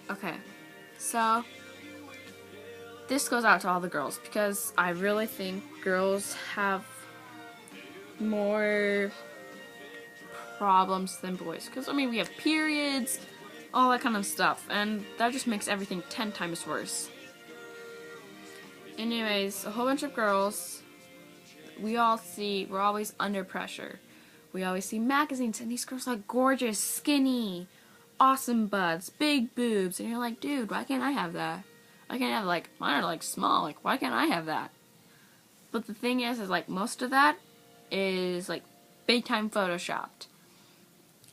Okay, so this goes out to all the girls because I really think girls have more problems than boys. Because, I mean, we have periods, all that kind of stuff, and that just makes everything 10 times worse. Anyways, a whole bunch of girls, we're always under pressure. We always see magazines, and these girls are like gorgeous, skinny, awesome butts, big boobs, and you're like, dude, why can't I have that? I can't have, like, mine are, like, small, like, why can't I have that? But the thing is, like, most of that is, like, big time photoshopped.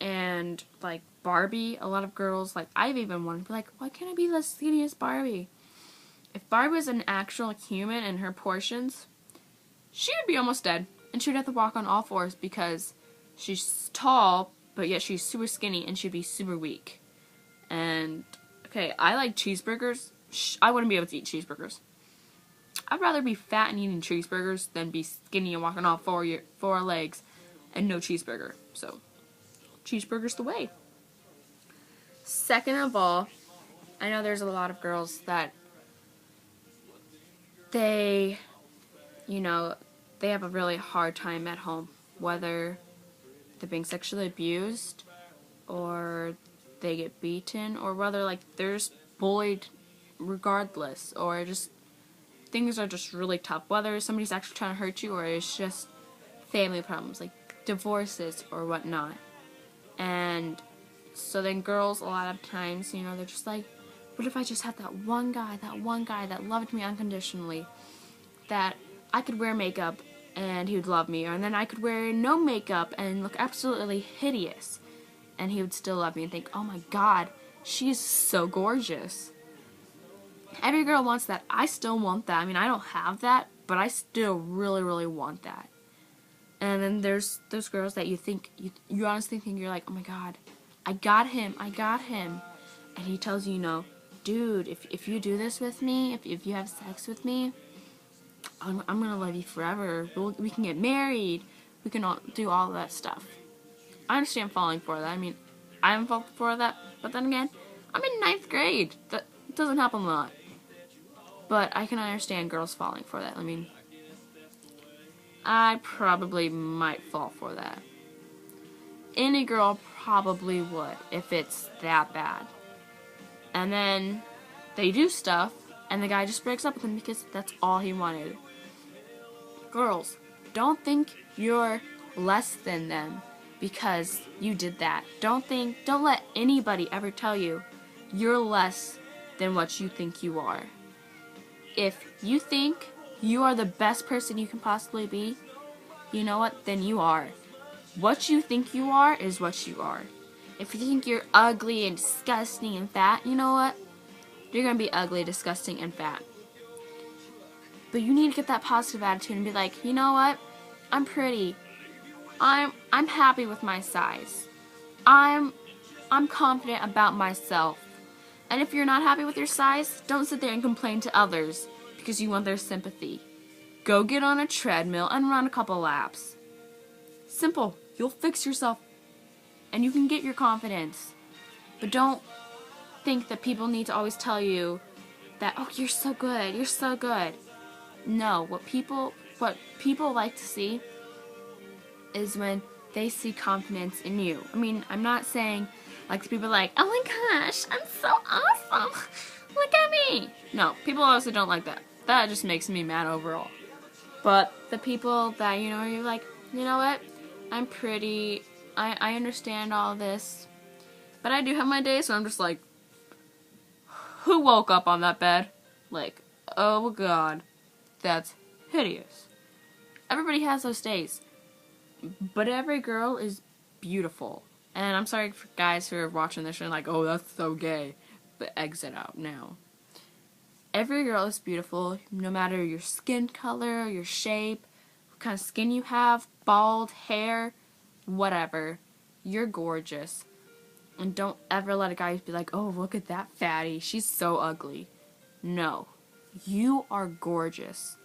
And, like, Barbie, a lot of girls, like, I've even wanted to be like, why can't I be the skinniest Barbie? If Barbie was an actual human in her portions, she would be almost dead. And she would have to walk on all fours because she's tall, but yet she's super skinny and she'd be super weak. And, okay, I like cheeseburgers. I wouldn't be able to eat cheeseburgers. I'd rather be fat and eating cheeseburgers than be skinny and walking off four legs and no cheeseburger. So, cheeseburger's the way. Second of all, I know there's a lot of girls that they have a really hard time at home, whether they're being sexually abused or they get beaten or whether like they're just bullied regardless, or just things are just really tough, whether somebody's actually trying to hurt you or it's just family problems like divorces or whatnot. And so then girls a lot of times, they're just like, what if I just had that one guy that loved me unconditionally, that I could wear makeup and he would love me, and then I could wear no makeup and look absolutely hideous and he would still love me and think, oh my god, she's so gorgeous. Every girl wants that. I still want that. I mean, I don't have that, but I still really, really want that. And then there's those girls that you think, you honestly think you're like, oh my god, I got him. And he tells you, dude, if you do this with me, if you have sex with me, I'm going to love you forever. We can get married. We can do all of that stuff. I understand falling for that. I mean, I haven't fallen for that. But then again, I'm in 9th grade. That doesn't happen a lot. But I can understand girls falling for that. I mean, I probably might fall for that. Any girl probably would if it's that bad. And then they do stuff, and the guy just breaks up with them because that's all he wanted. Girls, don't think you're less than them because you did that. Don't let anybody ever tell you you're less than what you think you are. If you think you are the best person you can possibly be, you know what? Then you are. What you think you are is what you are. If you think you're ugly and disgusting and fat, you know what? You're going to be ugly, disgusting, and fat. But you need to get that positive attitude and be like, you know what? I'm pretty. I'm happy with my size. I'm confident about myself. And if you're not happy with your size, don't sit there and complain to others because you want their sympathy. Go get on a treadmill and run a couple laps. Simple. You'll fix yourself and you can get your confidence. But don't think that people need to always tell you that, oh, you're so good. No, what people like to see is when they see confidence in you. I mean, I'm not saying like the people like, oh my gosh, I'm so awesome. Look at me. No, people also don't like that. That just makes me mad overall. But the people that, you're like, you know what? I'm pretty. I understand all this. But I do have my days, so I'm just like, who woke up on that bed? Like, oh god, that's hideous. Everybody has those days. But every girl is beautiful. And I'm sorry for guys who are watching this and like, oh, that's so gay. But exit out now. Every girl is beautiful, no matter your skin color, your shape, what kind of skin you have, bald, hair, whatever. You're gorgeous. And don't ever let a guy be like, oh, look at that fatty. She's so ugly. No. You are gorgeous.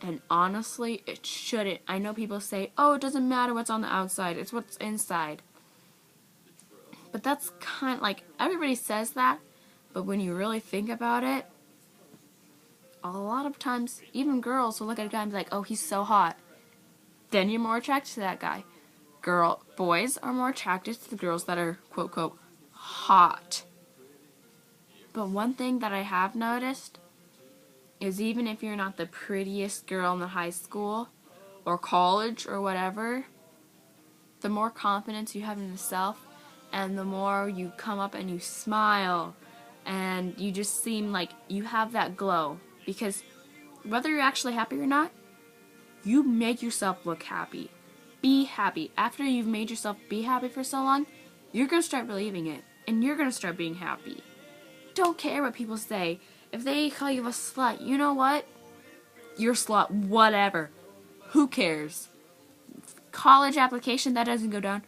And honestly, it shouldn't. I know people say, oh, it doesn't matter what's on the outside. It's what's inside. But that's kind of like, everybody says that. But when you really think about it, a lot of times, even girls will look at a guy and be like, oh, he's so hot. Then you're more attracted to that guy. Boys are more attracted to the girls that are, quote, quote, hot. But one thing that I have noticed is even if you're not the prettiest girl in the high school or college or whatever, the more confidence you have in yourself and the more you come up and you smile and you just seem like you have that glow. Because whether you're actually happy or not, you make yourself look happy. Be happy. After you've made yourself be happy for so long, you're going to start believing it. And you're going to start being happy. Don't care what people say. If they call you a slut, you know what? You're a slut. Whatever. Who cares? College application, that doesn't go down.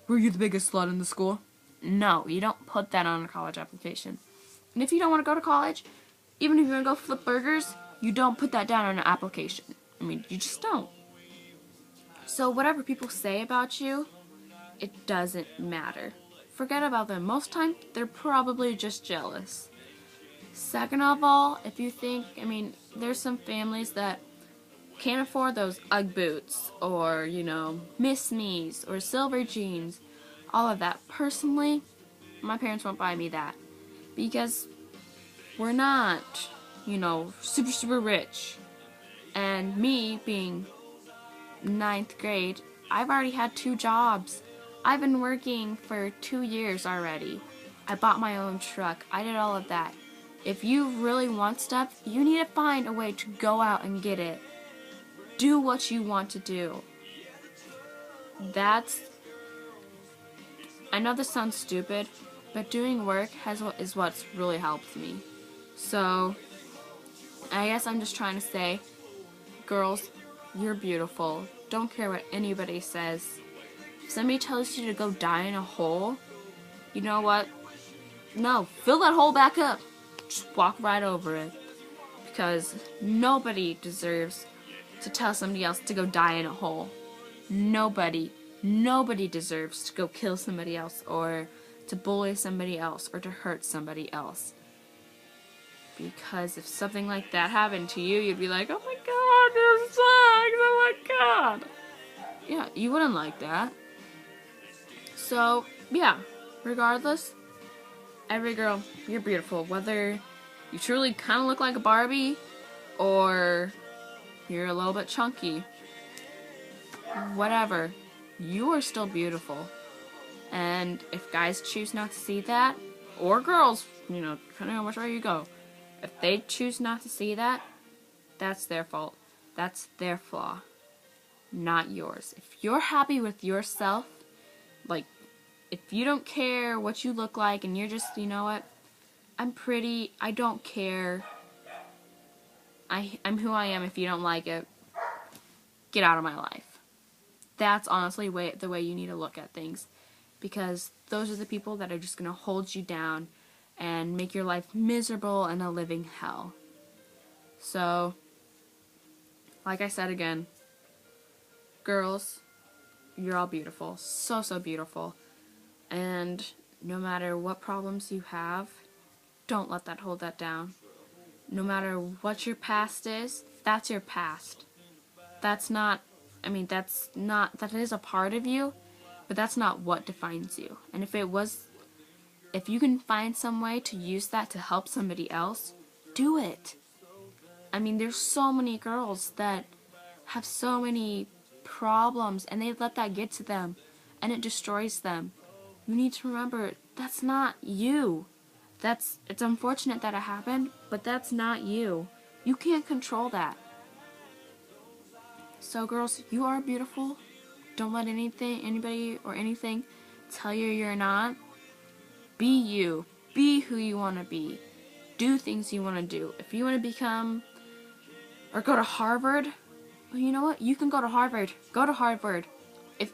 Were you the biggest slut in the school? No, you don't put that on a college application. And if you don't want to go to college, even if you want to go flip burgers, you don't put that down on an application. I mean, you just don't. So whatever people say about you, it doesn't matter. Forget about them. Most time, they're probably just jealous. Second of all, if you think, I mean, there's some families that can't afford those Ugg boots or, Miss Me's or silver jeans, all of that. Personally, my parents won't buy me that because we're not, super, super rich. And me being 9th grade, I've already had 2 jobs. I've been working for 2 years already. I bought my own truck. I did all of that. If you really want stuff, you need to find a way to go out and get it. Do what you want to do. I know this sounds stupid, but doing work is what's really helped me. So, I guess I'm just trying to say, girls, you're beautiful. Don't care what anybody says. If somebody tells you to go die in a hole, you know what? No, fill that hole back up. Just walk right over it. Because nobody deserves to tell somebody else to go die in a hole. Nobody deserves to go kill somebody else or to bully somebody else or to hurt somebody else. Because if something like that happened to you, you'd be like, oh my god, this sucks, oh my god. Yeah, you wouldn't like that. So, yeah, regardless, every girl, you're beautiful. Whether you truly kind of look like a Barbie or you're a little bit chunky, whatever, you are still beautiful. And if guys choose not to see that, or girls, depending on which way you go, if they choose not to see that, that's their fault. That's their flaw, not yours. If you're happy with yourself, like, if you don't care what you look like and you're just, you know what, I'm pretty, I don't care, I'm who I am. If you don't like it, get out of my life. That's honestly the way you need to look at things. Because those are the people that are just going to hold you down and make your life miserable and a living hell. So, like I said again, girls, you're all beautiful. So, so beautiful. And no matter what problems you have, don't let that hold that down. No matter what your past is, that's your past. That is a part of you, but that's not what defines you. And if you can find some way to use that to help somebody else, do it. I mean, there's so many girls that have so many problems and they let that get to them and it destroys them. You need to remember, that's not you. It's unfortunate that it happened, but that's not you. You can't control that. So girls, you are beautiful. Don't let anybody or anything tell you you're not. Be you. Be who you want to be. Do things you want to do. If you want to become or go to Harvard, well, you know what? You can go to Harvard. Go to Harvard.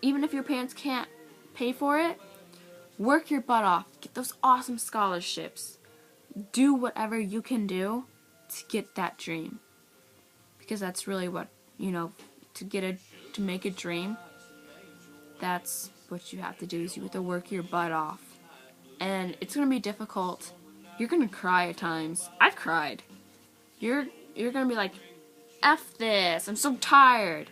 Even if your parents can't pay for it, work your butt off. Get those awesome scholarships. Do whatever you can do to get that dream. Because that's really what, to make a dream, that's what you have to do, is you have to work your butt off. And it's going to be difficult you're gonna cry at times. I've cried. You're gonna be like, F this, I'm so tired.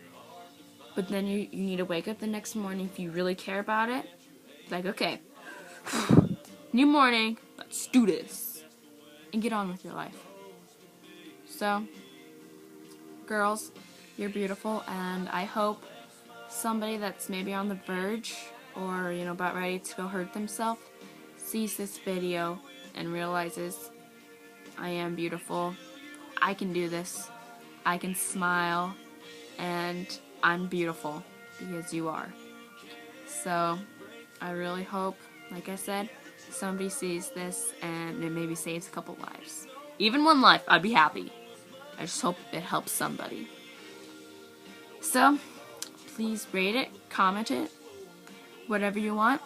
But then you need to wake up the next morning if you really care about it. Like, okay, new morning, let's do this. And get on with your life. So, girls, you're beautiful, and I hope somebody that's maybe on the verge or, you know, about ready to go hurt themselves sees this video and realizes I am beautiful. I can do this. I can smile, and I'm beautiful because you are. So, I really hope, like I said, somebody sees this and it maybe saves a couple lives. Even one life, I'd be happy. I just hope it helps somebody. So, please rate it, comment it, whatever you want.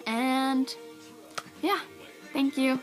And, yeah, thank you.